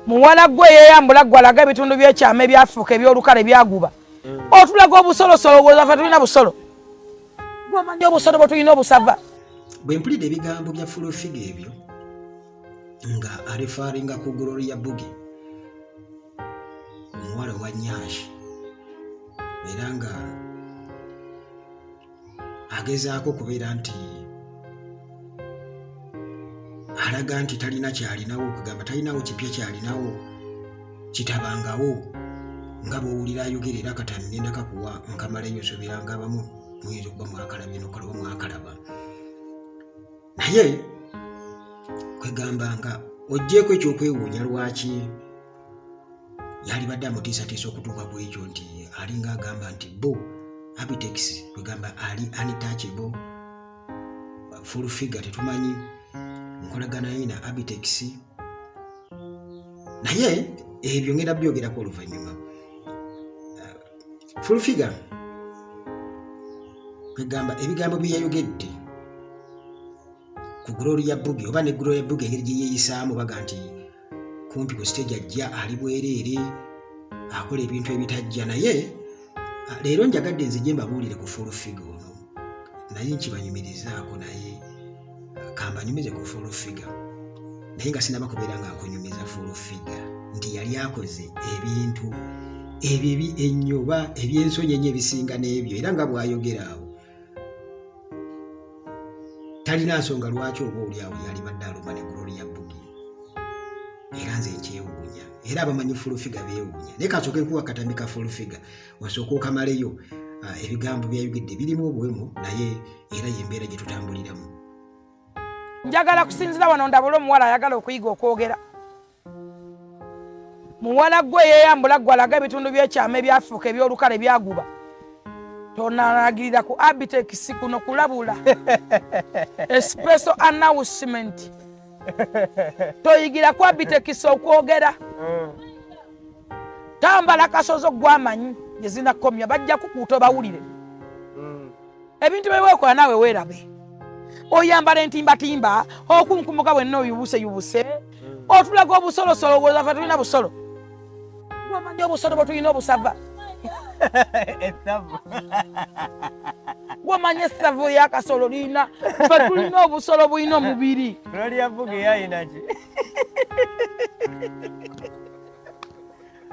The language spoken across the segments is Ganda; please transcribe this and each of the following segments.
muwala gwe yeyambula gwalaga ebitundu by'ekyama ebyafuuka ebyolukale byaguba otulaga obusolosolo bwezaffe tulina busolo gwomanyi obusolo bwe tulina obusava bwe mpulidde ebigambo bya Fulofiga ebyo nga alifaringa ku Gloria Bugi omuwala wa Nyashi era nga agezaako kubeera nti alaga nti talina kyalinawo okugamba talinawo kipya kyalinawo kitabangawo nga bw'owulira ayogera era kati ngenda kakuwa nkamalayo sobera nga abamu muyinza okuba mwakalabye n'okalaba mwakalaba naye kwegamba nga oggyeko ekyokwewuunya lwaki yalibadde amutiisatiisa okutuuka ku ekyo nti alinga agamba nti bo Abitex kwegamba ali untouchable Fulofiga tetumanyi nkolagana yina Abitex naye ebyo ngenda byogerako oluvannyuma Fulofiga kwegamba ebigambo bye yayogedde ku Gloria Bugi oba ne Gloria Bugi engeri gye yeeyisaamu baga nti kumpi ku stage ajja ali bwereere akola ebintu ebitajja naye leero njagadde nze gye mbabuulire ku Fulofiga ono naye nkibanyumirizaako naye kambanyumize ku Fulofiga naye nga sinaba kubeera nga nkunyumiza Fulofiga nti yali akoze ebintu ebibi ennyo oba ebyensonyi ennyo ebisinga n'ebyo era nga bw'ayogera awo talina nsonga lwaki oba oli awo yalibadde aluma ne Gloria Bugi era nze nkyewuunya era abamanyi Fulofiga beewuunya naye kasooke nkuwa katambi ka Fulofiga wasooka okamaleyo ebigambo byayogedde birimu obuwemu naye era y'embeera gye tutambuliramu njagala kusinzira wano ndabula omuwala ayagala okuyiga okwogera muwala gwe yeyambula gwalaga ebitundu by'ekyama ebyafuuka ebyolukale byaguba tonalagirira ku Abitex kuno kulabula special announcement toyigira ku Abitex okwogera tambala kasozo gwamanyi gezina komya bajja kukuuta bawulire ebintu beweekola naawe weerabe oyambala entimbatimba okunkumuka bwenna oyubuse otulaga obusolosolo bwezaffe tulina busolo gwomanyi obusolo bwe tulina obusava gwomanyi esavu y'akasolo lina fe tulina obusolo bulina omubiri Gloria Bugi yayinaki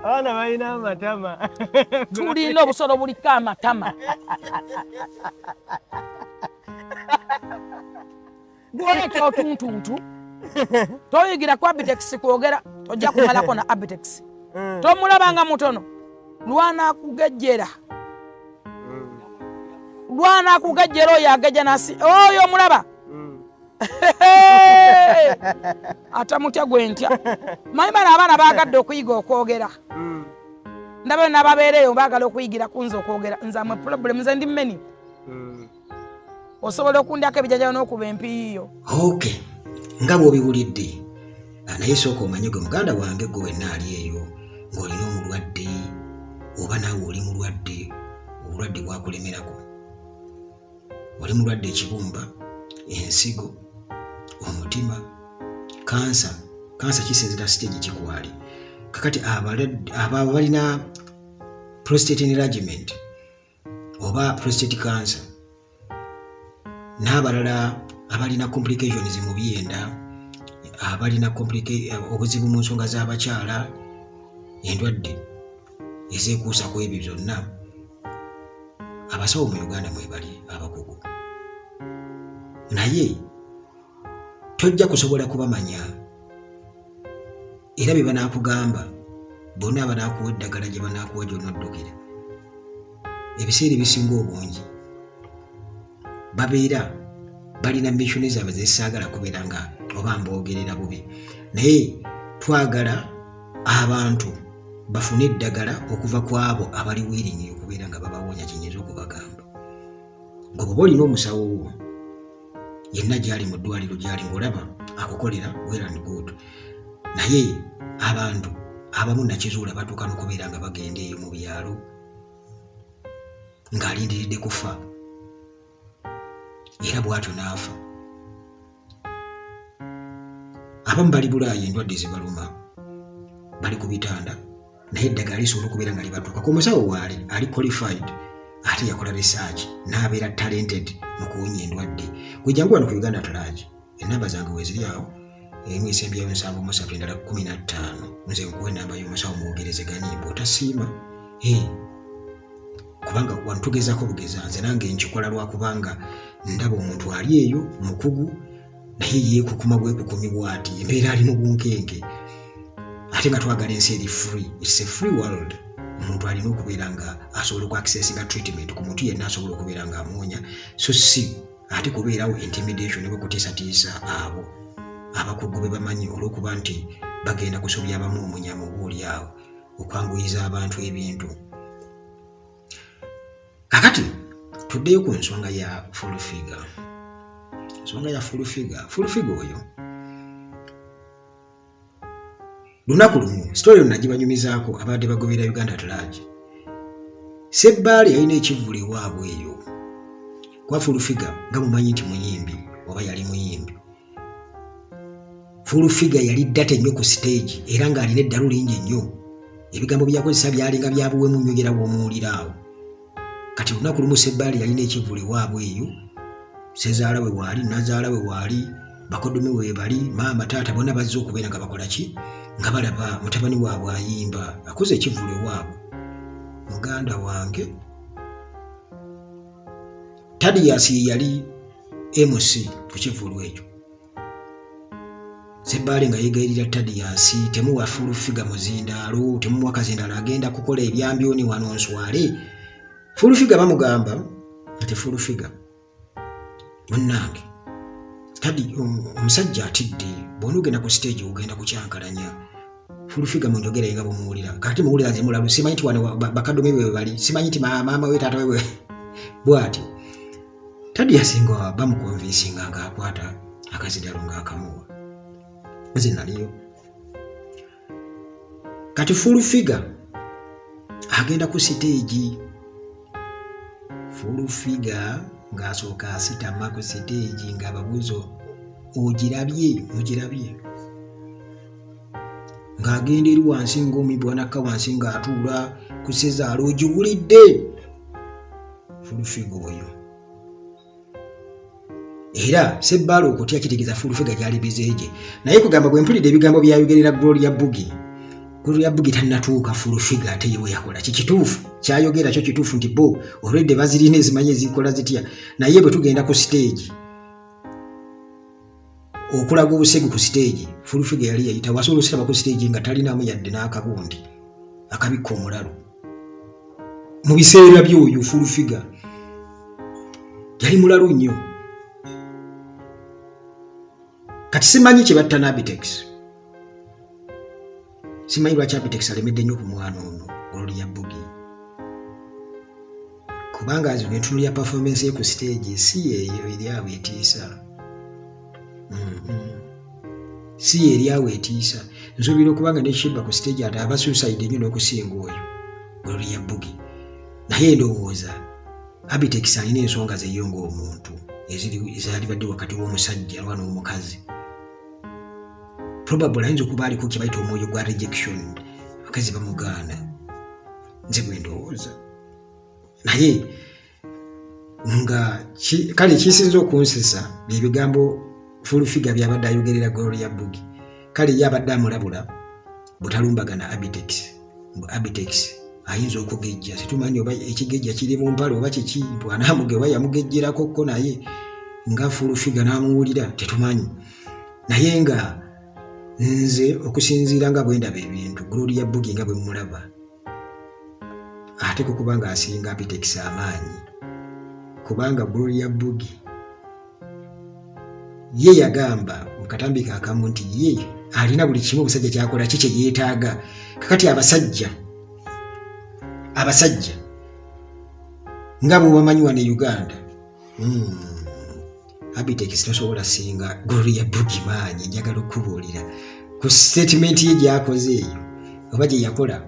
abaana balina amatama tulina obusolo buliko amatama gwoleka otuntuntu toyigira ku Abitex kwogera tojja kumalako na Abitex tomulabanga mutono lwanakugejjera oyo agejja nasi oyo omulaba atamutya gwentya manyi bano abaana baagadde okuyiga okwogera ndaba nababeereyo baagala okuyigira kunze okwogera nze amwe problem ze ndi mmeni osobola okundyako ebijanjalo n'okuba empiiyo okay nga bw'obiwulidde naye sooka omanye gwe muganda wange gwe wenna ali eyo ng'olina omulwadde oba naawe oli mulwadde obulwadde bwakulemerako oli mulwadde ekibumba ensigo omutima kansa kisinzira stage kikwali kakati abo balina prostate enlargement oba prostate cancer n'abalala abalina complications mu byenda abalina obuzibu mu nsonga z'abakyala endwadde ezeekuusa ku ebyo byonna abasawo mu Uganda mwebali abakugu naye tojja kusobola kubamanya era bye banaakugamba bonna abanaakuwa eddagala gye banaakuwa gy'onoddukira ebiseera ebisinga obungi babeera balina missoni zaabwe zesaagala kubeera nga oba mboogerera bubi naye twagala abantu bafune eddagala okuva ku abo abali wiringi okubeera nga babawonya kinyinza okubagamba ng'oba olina omusawo wo yenna gyali mu ddwaliro gyali ng'olaba akukolera well and good naye abantu abamu nakizuula batuuka n'okubeera nga bagenda eyo mu byalo ng'alindiridde kufa era bw'atyo n'afa abamu bali Bulaaya endwadde zibaluma bali ku bitanda naye eddagala lisobola okubeera nga libatuukako. Omusawo waali ali qualified ate yakola research n'abeera talented mu kuwonya endwadde. Gwe jangu wano ku Uganda Tulagi, ennamba zange weeziri awo, emu esembyayo 7 endala 15. Nze nkuwa ennamba y'omusawo mwogerezeganye bw'otasiima. Kubanga wantugezaako bugeza, nze nange nkikola lwakubanga ndaba omuntu ali eyo mukugu naye yeekukuma bwekukumi bw'ati, embeera ali mu bunkenke ate nga twagala ensi eri free. It's a free world. Omuntu alina okubeera nga asobola okuaccessinga treatment ku muntu yenna asobola okubeera nga amuwonya, so si ate kubeerawo intimidation ne bwekutiisatiisa abo abakugu be bamanyi olw'okuba nti bagenda kusobya abamu omunyama obaoliawo okwanguyiza abantu ebintu. Kakati tuddeyo ku nsonga ya full figure. Nsonga ya full figure oyo lunaku lumu story nagibanyumizaako abadde bagobera Uganda Tulagi. Sebbaali yalina ekivvulu ewaabwe eyo kwa full figure nga mumanyi nti muyimbi oba yali muyimbi. Full figure yali data nnyo ku stage era ng'alina eddalu lingi nnyo. Ebigambo byakozesa byalinga byabuwemu nnyo era bw'omuwuliraawo. Kati lunaku lumu Sebbaali yalina ekivvulu ewaabwe eyo, sezaala we waali, nazaala we waali, bakoddomi we bali, maama taata bonna bazze okubeera nga bakola ki? Nga balaba mutabani waabwe ayimba akoze ekivvulu ewaabwe. Muganda wange Thaddeus yali MC ku kivvulu ekyo. Sebbaali nga yeegayirira Thaddeus temuwa full figure muzindaalo, temuwa kazindaalo agenda kukola ebyambyoni wano nswale. Full figure bamugamba nti full figure munnange kadi omusajja atidde bw'onogenda ku stage ogenda kukyankalanya. Full figure munjogere nga bw'omuwulira kati muwulira ze mulalu simanyi nti wano bakaddomi bwe bali, simanyi nti maama we taata we bw'ati. Thaddeus nga bamukonvinsinga ng'akwata akazindaalo ng'akamuwa. Nze naliyo. Kati full figure agenda ku stage. Full figure ng'asooka asitama ku stage ng'ababuuza ogirabye mugirabye, ng'agenda eri wansi ng'omibwanaka wansi ng'atuula ku sezaala ogiwulidde. Full figure oyo era Sebbaali okutya kitegeeza full figure gyali bizeeje. Naye kugamba bwe mpulidde ebigambo byayogerera Gloria Bugi, Gloria Bugi tannatuuka full figure ate yewe yakola kituufu kyayogera kyo kituufu nti bo already bazirina ezimanyi ezikola zitya. Naye bwe tugenda ku stage okulaga obusegu ku stage, full figure yali yayita wasobola osiraba ku stage nga talinamu yadde n'akabundi akabikka omulalu. Mu biseera by'oyo full figure yali mulalu nnyo. Kati simanyi kye batta n'Abitex, simanyi lwaki Abitex alemedde nnyo ku mwana ono Gloria Bugi, kubanga zino entunulya performance ye ku stage si eyo eri awo etiisa. Si eri awo etiisa. Nsuubira okubanga nekibba ku stage ate aba suicide nnyo n'okusinga oyo Gloria Bugi. Naye ndowooza Abitex alina ensonga ze yo ng'omuntu ezalibadde wakati w'omusajja lwa n'omukazi. Probably ayinza okuba aliko kye bayita omwoyo gwa rejection, abakazi bamugaana. Nze bwe ndowooza. Naye nga kale kisinza okunsesa byebigambo full figure byabadde ayogerera Gloria Bugi. Kale ye abadde amulabula butalumbagana Abitex ayinza okugejja. Situmanyi oba ekigejja kiri mu mpale oba kiki, bw'anaamugewa yamugejjerako ko naye nga full figure n'amuwulira tetumanyi. Naye nga nze okusinziira nga bwe ndaba ebintu Gloria Bugi nga bwe mulaba ate kukuba nga asinga Abitex amaanyi, kubanga Gloria Bugi ye yagamba mu katambi kaakamu nti ye alina buli kimu omusajja kyakola ki kye yeetaaga. Kakati abasajja nga bwe bamanyi wano e Uganda, Abitex tosobola singa Gloria Bugi maanyi. Njagala okubuulira ku statement ye gyakoze eyo oba gye yakola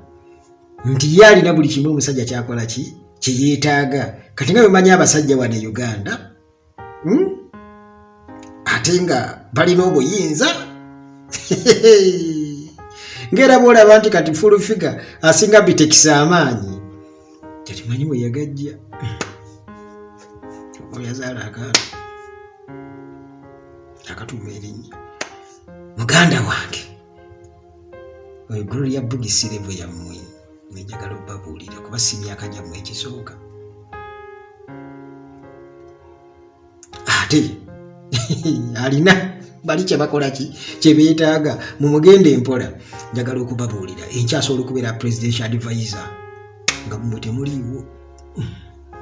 nti ye alina buli kimu omusajja kyakola ki kye yeetaaga. Kati nga bemanyi abasajja wano e Uganda ate nga balina obuyinza ngera bwolaba nti kati full figure asinga bitekisa amaanyi tetumanyi we yagajja oyazaala akatuma erinnya muganda wange Gloria Bugi sirevu yammwe nenjagala obabuulira kuba si myaka gyammwe ekisooka ate alina bali kye bakola kye beetaaga mu mugenda empola njagala okubabuulira enkyasobola okubeera presidential advisor nga mmwe temuliiwo